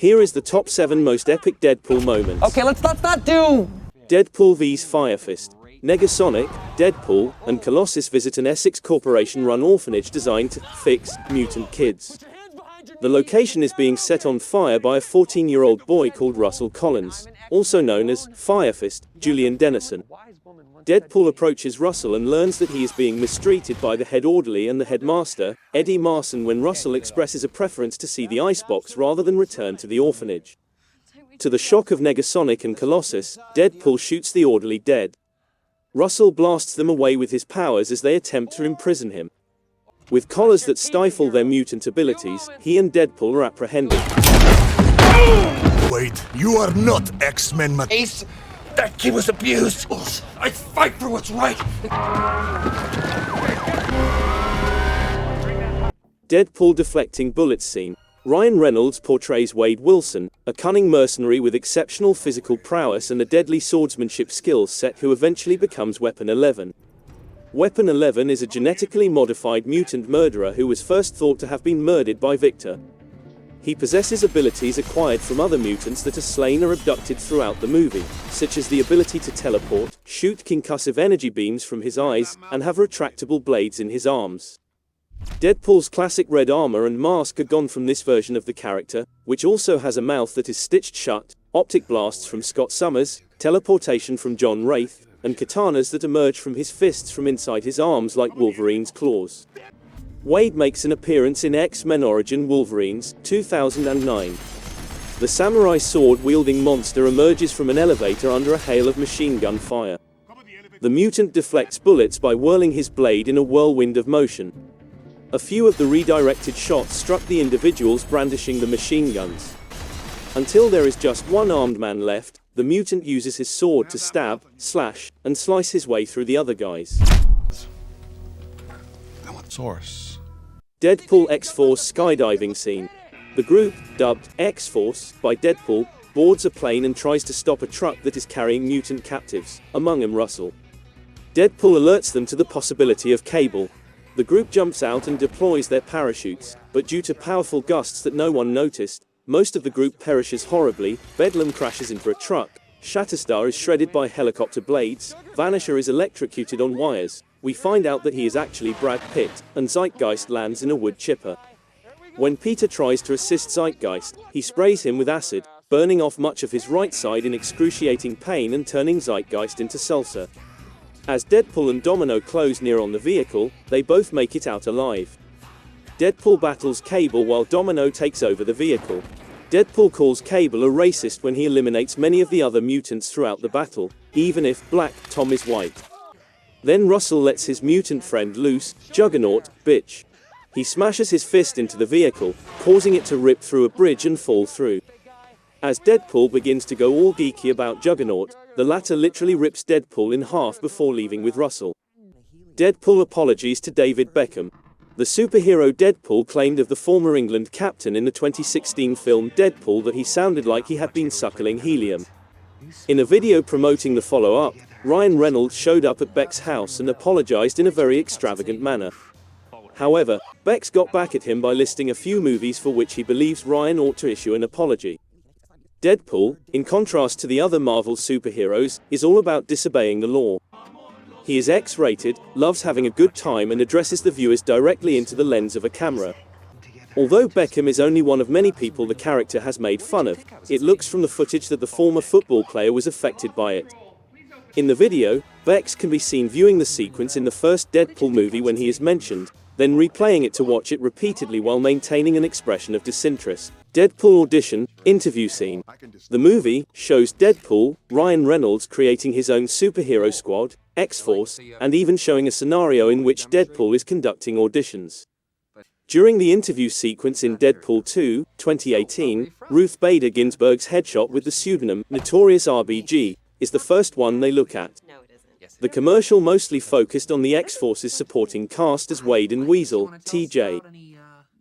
Here is the top 7 most epic Deadpool moments. Okay, let's not do... Deadpool Vs Firefist. Negasonic, Deadpool, and Colossus visit an Essex Corporation-run orphanage designed to fix mutant kids. The location is being set on fire by a 14-year-old boy called Russell Collins, also known as Firefist, Julian Dennison. Deadpool approaches Russell and learns that he is being mistreated by the head orderly and the headmaster, Eddie Marson, when Russell expresses a preference to see the icebox rather than return to the orphanage. To the shock of Negasonic and Colossus, Deadpool shoots the orderly dead. Russell blasts them away with his powers as they attempt to imprison him. With collars that stifle their mutant abilities, he and Deadpool are apprehended. Wait, you are not X-Men, Ace, that kid was abused. I fight for what's right. Deadpool deflecting bullets scene. Ryan Reynolds portrays Wade Wilson, a cunning mercenary with exceptional physical prowess and a deadly swordsmanship skill set who eventually becomes Weapon 11. Weapon 11 is a genetically modified mutant murderer who was first thought to have been murdered by Victor. He possesses abilities acquired from other mutants that are slain or abducted throughout the movie, such as the ability to teleport, shoot concussive energy beams from his eyes, and have retractable blades in his arms. Deadpool's classic red armor and mask are gone from this version of the character, which also has a mouth that is stitched shut, optic blasts from Scott Summers, teleportation from John Wraith, and katanas that emerge from his fists from inside his arms like Wolverine's claws. Wade makes an appearance in X-Men Origin Wolverines, 2009. The samurai sword-wielding monster emerges from an elevator under a hail of machine gun fire. The mutant deflects bullets by whirling his blade in a whirlwind of motion. A few of the redirected shots struck the individuals brandishing the machine guns. Until there is just one armed man left, the mutant uses his sword to stab, slash, and slice his way through the other guys. I want source. Deadpool X-Force skydiving scene. The group, dubbed X-Force by Deadpool, boards a plane and tries to stop a truck that is carrying mutant captives, among them Russell. Deadpool alerts them to the possibility of Cable. The group jumps out and deploys their parachutes, but due to powerful gusts that no one noticed, most of the group perishes horribly. Bedlam crashes into a truck, Shatterstar is shredded by helicopter blades, Vanisher is electrocuted on wires, we find out that he is actually Brad Pitt, and Zeitgeist lands in a wood chipper. When Peter tries to assist Zeitgeist, he sprays him with acid, burning off much of his right side in excruciating pain and turning Zeitgeist into salsa. As Deadpool and Domino close near on the vehicle, they both make it out alive. Deadpool battles Cable while Domino takes over the vehicle. Deadpool calls Cable a racist when he eliminates many of the other mutants throughout the battle, even if Black Tom is white. Then Russell lets his mutant friend loose, Juggernaut, bitch. He smashes his fist into the vehicle, causing it to rip through a bridge and fall through. As Deadpool begins to go all geeky about Juggernaut, the latter literally rips Deadpool in half before leaving with Russell. Deadpool apologies to David Beckham. The superhero Deadpool claimed of the former England captain in the 2016 film Deadpool that he sounded like he had been suckling helium. In a video promoting the follow-up, Ryan Reynolds showed up at Beck's house and apologized in a very extravagant manner. However, Beck's got back at him by listing a few movies for which he believes Ryan ought to issue an apology. Deadpool, in contrast to the other Marvel superheroes, is all about disobeying the law. He is X-rated, loves having a good time and addresses the viewers directly into the lens of a camera. Although Beckham is only one of many people the character has made fun of, it looks from the footage that the former football player was affected by it. In the video, Bex can be seen viewing the sequence in the first Deadpool movie when he is mentioned, then replaying it to watch it repeatedly while maintaining an expression of disinterest. Deadpool audition, interview scene. The movie shows Deadpool, Ryan Reynolds creating his own superhero squad, X-Force, and even showing a scenario in which Deadpool is conducting auditions. During the interview sequence in Deadpool 2, 2018, Ruth Bader Ginsburg's headshot with the pseudonym Notorious RBG is the first one they look at. The commercial mostly focused on the X-Force's supporting cast as Wade and Weasel, TJ.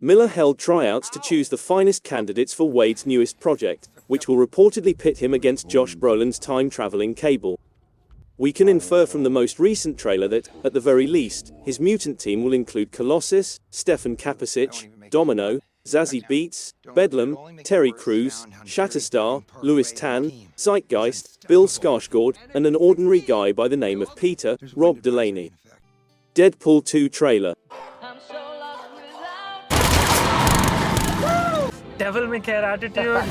Miller held tryouts to choose the finest candidates for Wade's newest project, which will reportedly pit him against Josh Brolin's time-traveling Cable. We can infer from the most recent trailer that, at the very least, his mutant team will include Colossus, Stefan Kapasic, Domino, Zazie Beetz, Bedlam, Terry Crews, Shatterstar, Louis Tan, Zeitgeist, Bill Skarsgård, and an ordinary guy by the name of Peter, Rob Delaney. Deadpool 2 trailer. Devil may care attitude.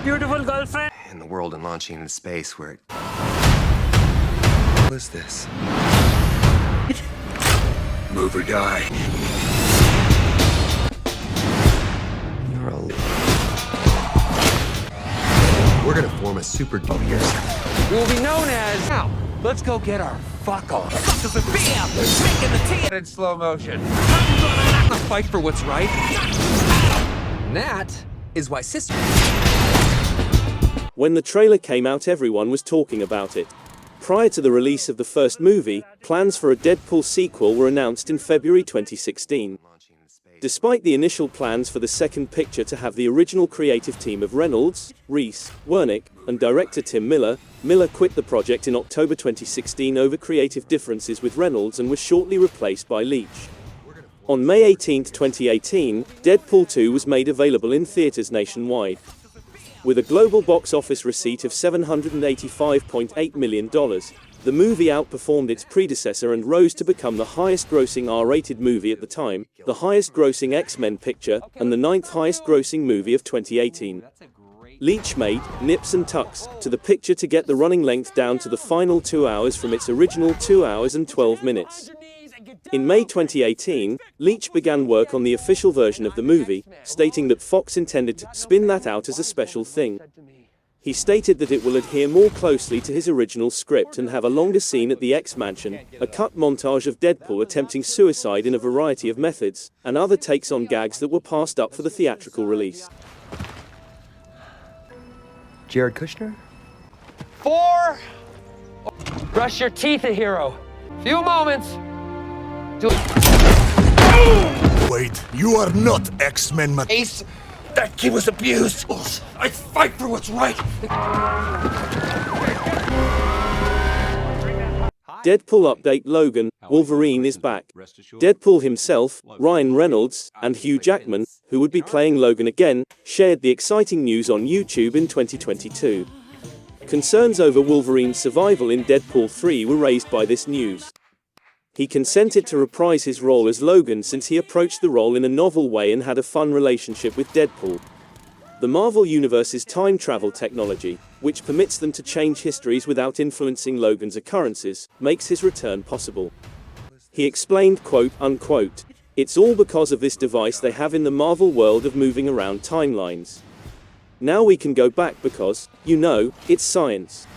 Beautiful girlfriend. In the world and launching into space where it... What is this? Move or die. You're a... We're gonna form a super team here. We'll be known as... Now, let's go get our fuck on. Suckers are bam! Making the tea in slow motion. I'm gonna fight for what's right. And that is why sister... When the trailer came out, everyone was talking about it. Prior to the release of the first movie, plans for a Deadpool sequel were announced in February 2016. Despite the initial plans for the second picture to have the original creative team of Reynolds, Reese, Wernick, and director Tim Miller, Miller quit the project in October 2016 over creative differences with Reynolds and was shortly replaced by Leach. On May 18, 2018, Deadpool 2 was made available in theaters nationwide. With a global box office receipt of $785.8 million, the movie outperformed its predecessor and rose to become the highest-grossing R-rated movie at the time, the highest-grossing X-Men picture, and the 9th highest-grossing movie of 2018. Leach made nips and tucks to the picture to get the running length down to the final 2 hours from its original 2 hours and 12 minutes. In May 2018, Leach began work on the official version of the movie, stating that Fox intended to spin that out as a special thing. He stated that it will adhere more closely to his original script and have a longer scene at the X-Mansion, a cut montage of Deadpool attempting suicide in a variety of methods, and other takes on gags that were passed up for the theatrical release. Jared Kushner? 4. Brush your teeth, a hero. Few moments. Wait, you are not X-Men Ace, that kid was abused. I fight for what's right. Deadpool update: Logan, Wolverine is back. Deadpool himself, Ryan Reynolds, and Hugh Jackman, who would be playing Logan again, shared the exciting news on YouTube in 2022. Concerns over Wolverine's survival in Deadpool 3 were raised by this news. He consented to reprise his role as Logan since he approached the role in a novel way and had a fun relationship with Deadpool. The Marvel Universe's time travel technology, which permits them to change histories without influencing Logan's occurrences, makes his return possible. He explained, quote, unquote, "It's all because of this device they have in the Marvel world of moving around timelines. Now we can go back because, you know, it's science.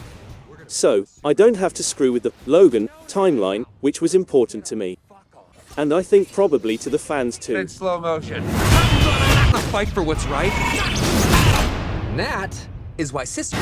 So, I don't have to screw with the Logan timeline, which was important to me. And I think probably to the fans too." In slow motion. I'm gonna fight for what's right. And that is why sister...